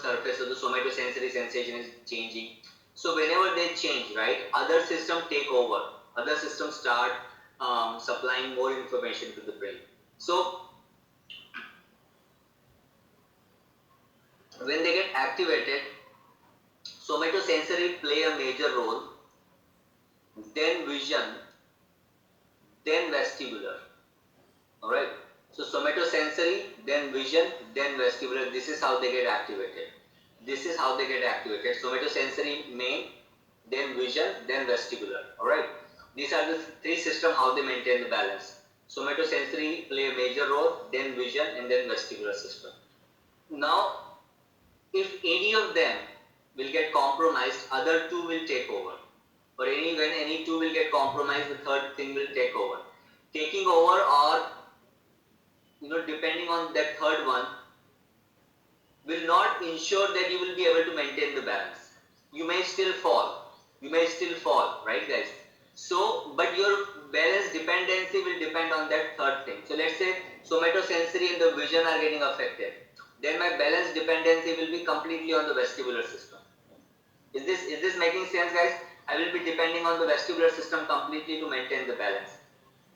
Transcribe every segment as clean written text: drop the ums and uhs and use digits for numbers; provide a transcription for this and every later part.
surface, so the somatosensory sensation is changing. So whenever they change, right, other systems take over. Other systems start supplying more information to the brain. So when they get activated, somatosensory play a major role, then vision, then vestibular. Alright. So somatosensory, then vision, then vestibular. This is how they get activated. This is how they get activated. Somatosensory main, then vision, then vestibular. Alright. These are the three systems how they maintain the balance. Somatosensory play a major role, then vision, and then vestibular system. Now, if any of them will get compromised, other two will take over. Or when any two will get compromised, the third thing will take over. Taking over, or depending on that third one, will not ensure that you will be able to maintain the balance. You may still fall. Right guys? So, but your balance dependency will depend on that third thing. So let's say somatosensory and the vision are getting affected. Then my balance dependency will be completely on the vestibular system. Is this making sense, guys? I will be depending on the vestibular system completely to maintain the balance.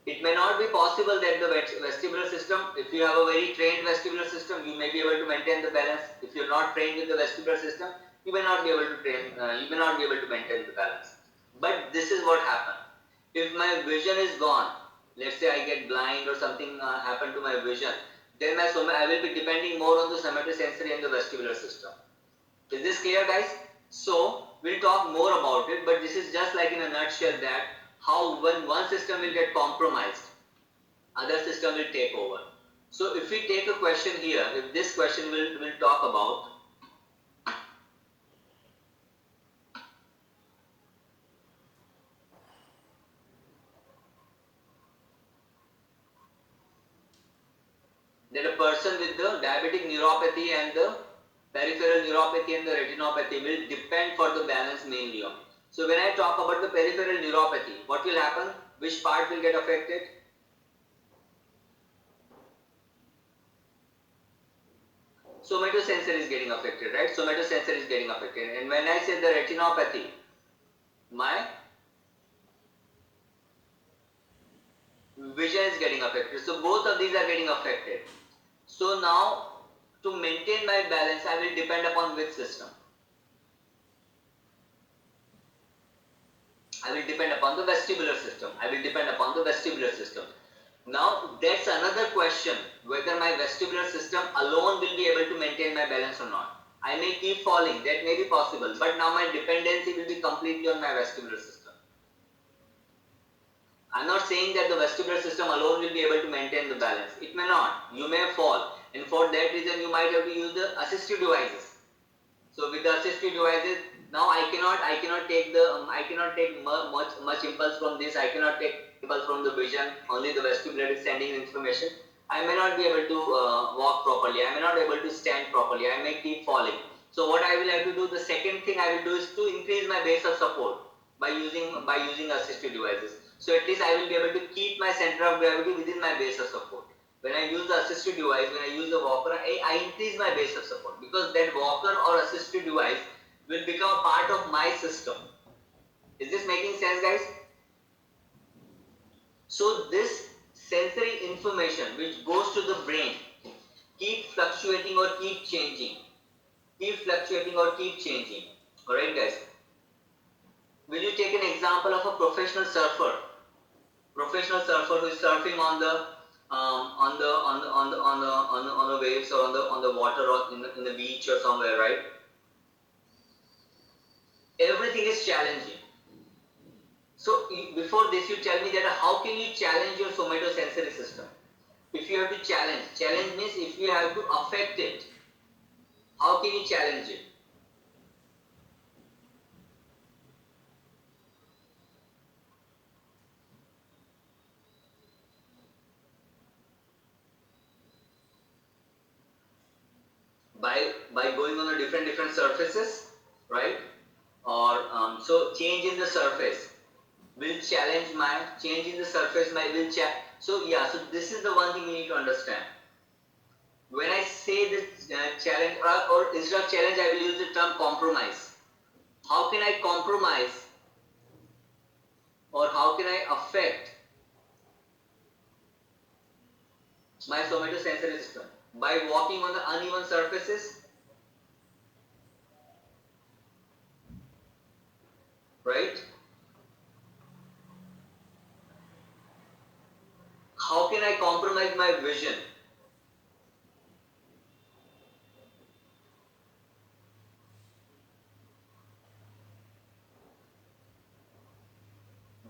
It may not be possible that the vestibular system, if you have a very trained vestibular system, you may be able to maintain the balance. If you're not trained with the vestibular system, you may not be able to maintain the balance. But this is what happens. If my vision is gone, let's say I get blind or something happened to my vision, then I will be depending more on the somatosensory and the vestibular system. Is this clear, guys? So we'll talk more about it, but this is just like in a nutshell that how when one system will get compromised, other system will take over. So if we take a question here, if this question will talk about that a person with the diabetic neuropathy and the peripheral neuropathy and the retinopathy will depend for the balance mainly on. So when I talk about the peripheral neuropathy, what will happen? Which part will get affected? Somatosensory is getting affected, right? Somatosensory is getting affected. And when I say the retinopathy, my vision is getting affected. So both of these are getting affected. So now to maintain my balance, I will depend upon which system? I will depend upon the vestibular system. Now that's another question, whether my vestibular system alone will be able to maintain my balance or not. I may keep falling, that may be possible, but now my dependency will be completely on my vestibular system. I'm not saying that the vestibular system alone will be able to maintain the balance. It may not. You may fall, and for that reason you might have to use the assistive devices. So with the assistive devices, now I cannot take much impulse from this. I cannot take impulse from the vision. Only the vestibular is sending information. I may not be able to walk properly. I may not be able to stand properly. I may keep falling. So what I will have to do, the second thing I will do is to increase my base of support by using assistive devices. So at least I will be able to keep my center of gravity within my base of support. When I use the assistive device, when I use the walker, I increase my base of support, because that walker or assistive device will become a part of my system. Is this making sense, guys? So this sensory information which goes to the brain keep fluctuating or keep changing. Alright, guys? Will you take an example of a professional surfer who is surfing on the waves or on the water or in the beach or somewhere, right? Everything is challenging. So before this, you tell me that how can you challenge your somatosensory system? If you have to challenge means if you have to affect it, how can you challenge it? By going on the different surfaces, right? Or so change in the surface will challenge my change in the surface will check. So yeah, so this is the one thing we need to understand. When I say this challenge, or instead of challenge, I will use the term compromise. How can I compromise, or how can I affect my somatosensory system? By walking on the uneven surfaces, right? How can I compromise my vision?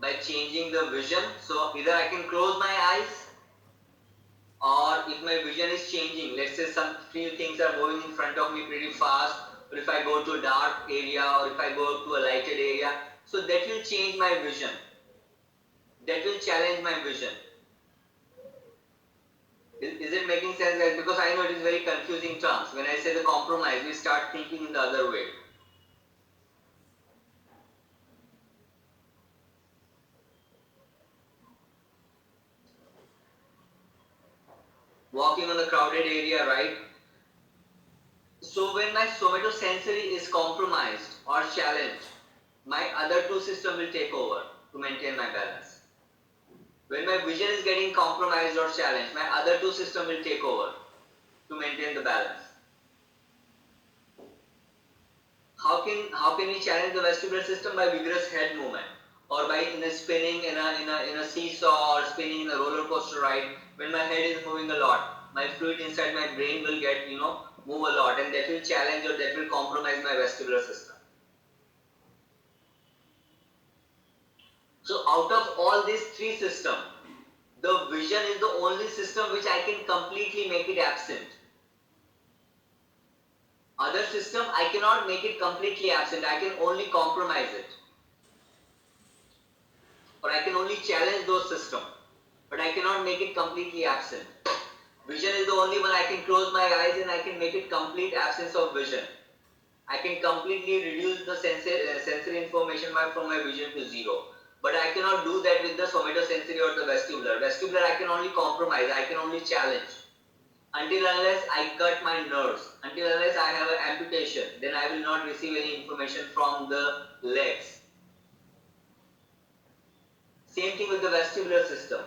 By changing the vision. So either I can close my eyes, or if my vision is changing, let's say some few things are moving in front of me pretty fast, or if I go to a dark area, or if I go to a lighted area, so that will change my vision. That will challenge my vision. Is it making sense, guys? Because I know it is very confusing terms. When I say the compromise, we start thinking in the other way. Walking on a crowded area, right? So when my somatosensory is compromised or challenged, my other two systems will take over to maintain my balance. When my vision is getting compromised or challenged, my other two systems will take over to maintain the balance. How can we challenge the vestibular system? By vigorous head movement, or by spinning in a seesaw, or spinning in a roller coaster ride. When my head is moving a lot, my fluid inside my brain will get move a lot, and that will challenge, or that will compromise my vestibular system. So out of all these three systems, the vision is the only system which I can completely make it absent. Other system, I cannot make it completely absent. I can only compromise it, or I can only challenge those systems, but I cannot make it completely absent. Vision is the only one I can close my eyes and I can make it complete absence of vision. I can completely reduce the sensory information from my vision to zero. But I cannot do that with the somatosensory or the vestibular. Vestibular I can only compromise, I can only challenge. Until unless I cut my nerves, until unless I have an amputation, then I will not receive any information from the legs. Same thing with the vestibular system.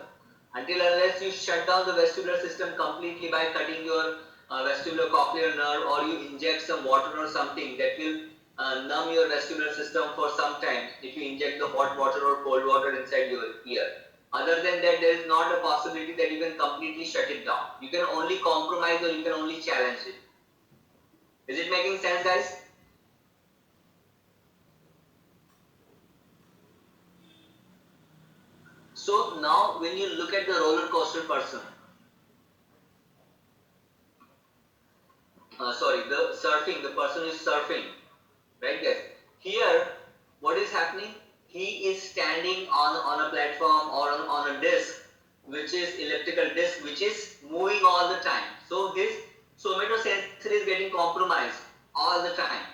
Until unless you shut down the vestibular system completely by cutting your vestibulocochlear nerve, or you inject some water or something that will numb your vestibular system for some time, if you inject the hot water or cold water inside your ear. Other than that, there is not a possibility that you can completely shut it down. You can only compromise, or you can only challenge it. Is it making sense, guys? So now when you look at the roller coaster person, the person who is surfing, right guys? Here, what is happening? He is standing on a platform, or on a disc, which is elliptical disc, which is moving all the time. So his somatosensory is getting compromised all the time.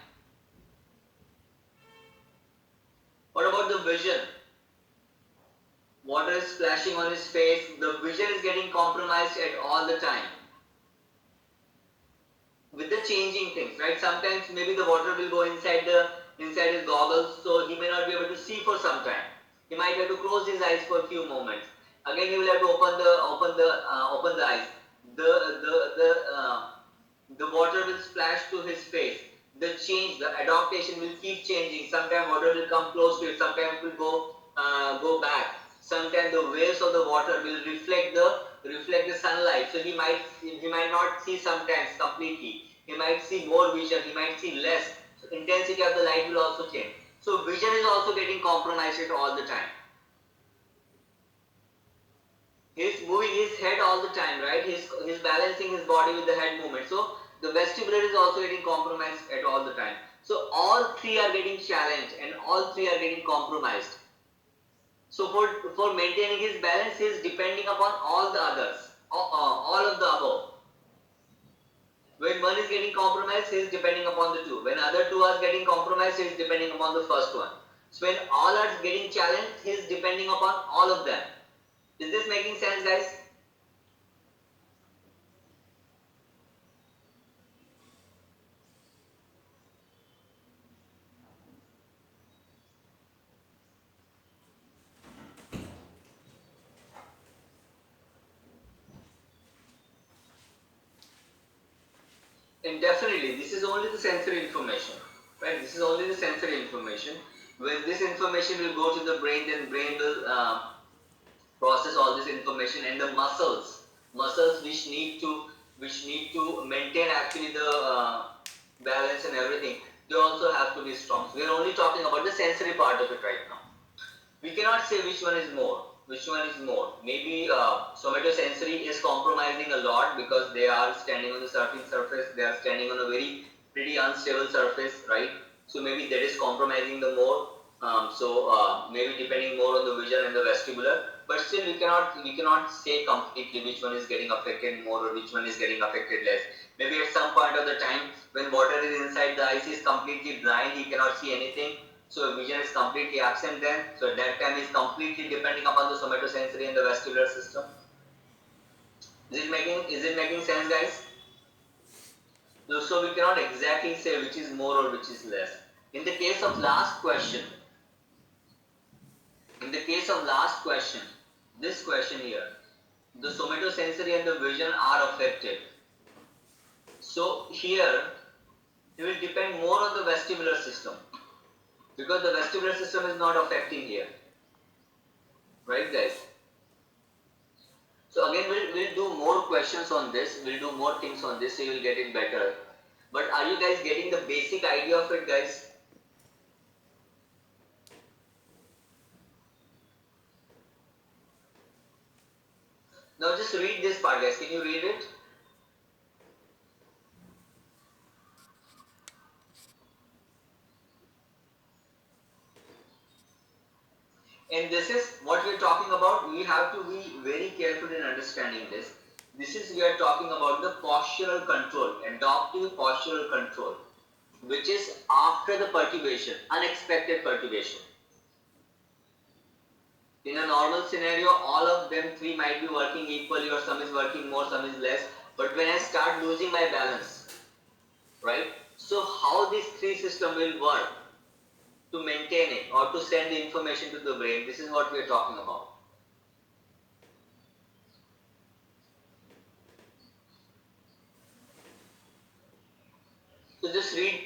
What about the vision? Water is splashing on his face. The vision is getting compromised at all the time. With the changing things, right? Sometimes maybe the water will go inside his goggles, so he may not be able to see for some time. He might have to close his eyes for a few moments. Again, he will have to open the eyes. The water will splash to his face. The adaptation will keep changing. Sometimes water will come close to it. Sometimes it will go back. Sometimes the waves of the water will reflect the sunlight. So he might not see sometimes completely. He might see more vision. He might see less. So intensity of the light will also change. So vision is also getting compromised all the time. He's moving his head all the time, right? He's balancing his body with the head movement. So the vestibular is also getting compromised at all the time. So all three are getting challenged, and all three are getting compromised. So for maintaining his balance, he is depending upon all the others, all of the above. When one is getting compromised, he is depending upon the two. When other two are getting compromised, he is depending upon the first one. So when all are getting challenged, he is depending upon all of them. Is this making sense, guys? And definitely, this is only the sensory information, right? This is only the sensory information. When this information will go to the brain, then brain will process all this information, and the muscles which need to maintain actually the balance and everything, they also have to be strong. So we are only talking about the sensory part of it right now. We cannot say which one is more. Which one is more? Maybe somatosensory is compromising a lot because they are standing on the surfing surface. They are standing on a very pretty unstable surface, right? So maybe that is compromising the more. Maybe depending more on the vision and the vestibular. But still, we cannot say completely which one is getting affected more or which one is getting affected less. Maybe at some point of the time when water is inside the eyes, is completely blind, he cannot see anything, so vision is completely absent then. So at that time is completely depending upon the somatosensory and the vascular system. Is it making sense, guys? So we cannot exactly say which is more or which is less. In the case of last question, this question here, the somatosensory and the vision are affected. So here it will depend more on the vestibular system because the vestibular system is not affecting here, right, guys? So again, we'll do more questions on this. We'll do more things on this, so you'll get it better. But are you guys getting the basic idea of it, guys? Now just read this part, guys. Can you read it? And this is what we're talking about. We have to be very careful in understanding this. We are talking about the postural control, adaptive postural control, which is after the perturbation, unexpected perturbation. In a normal scenario, all of them three might be working equally, or some is working more, some is less. But when I start losing my balance, right? So how this three system will work to maintain it or to send the information to the brain, this is what we are talking about. So just read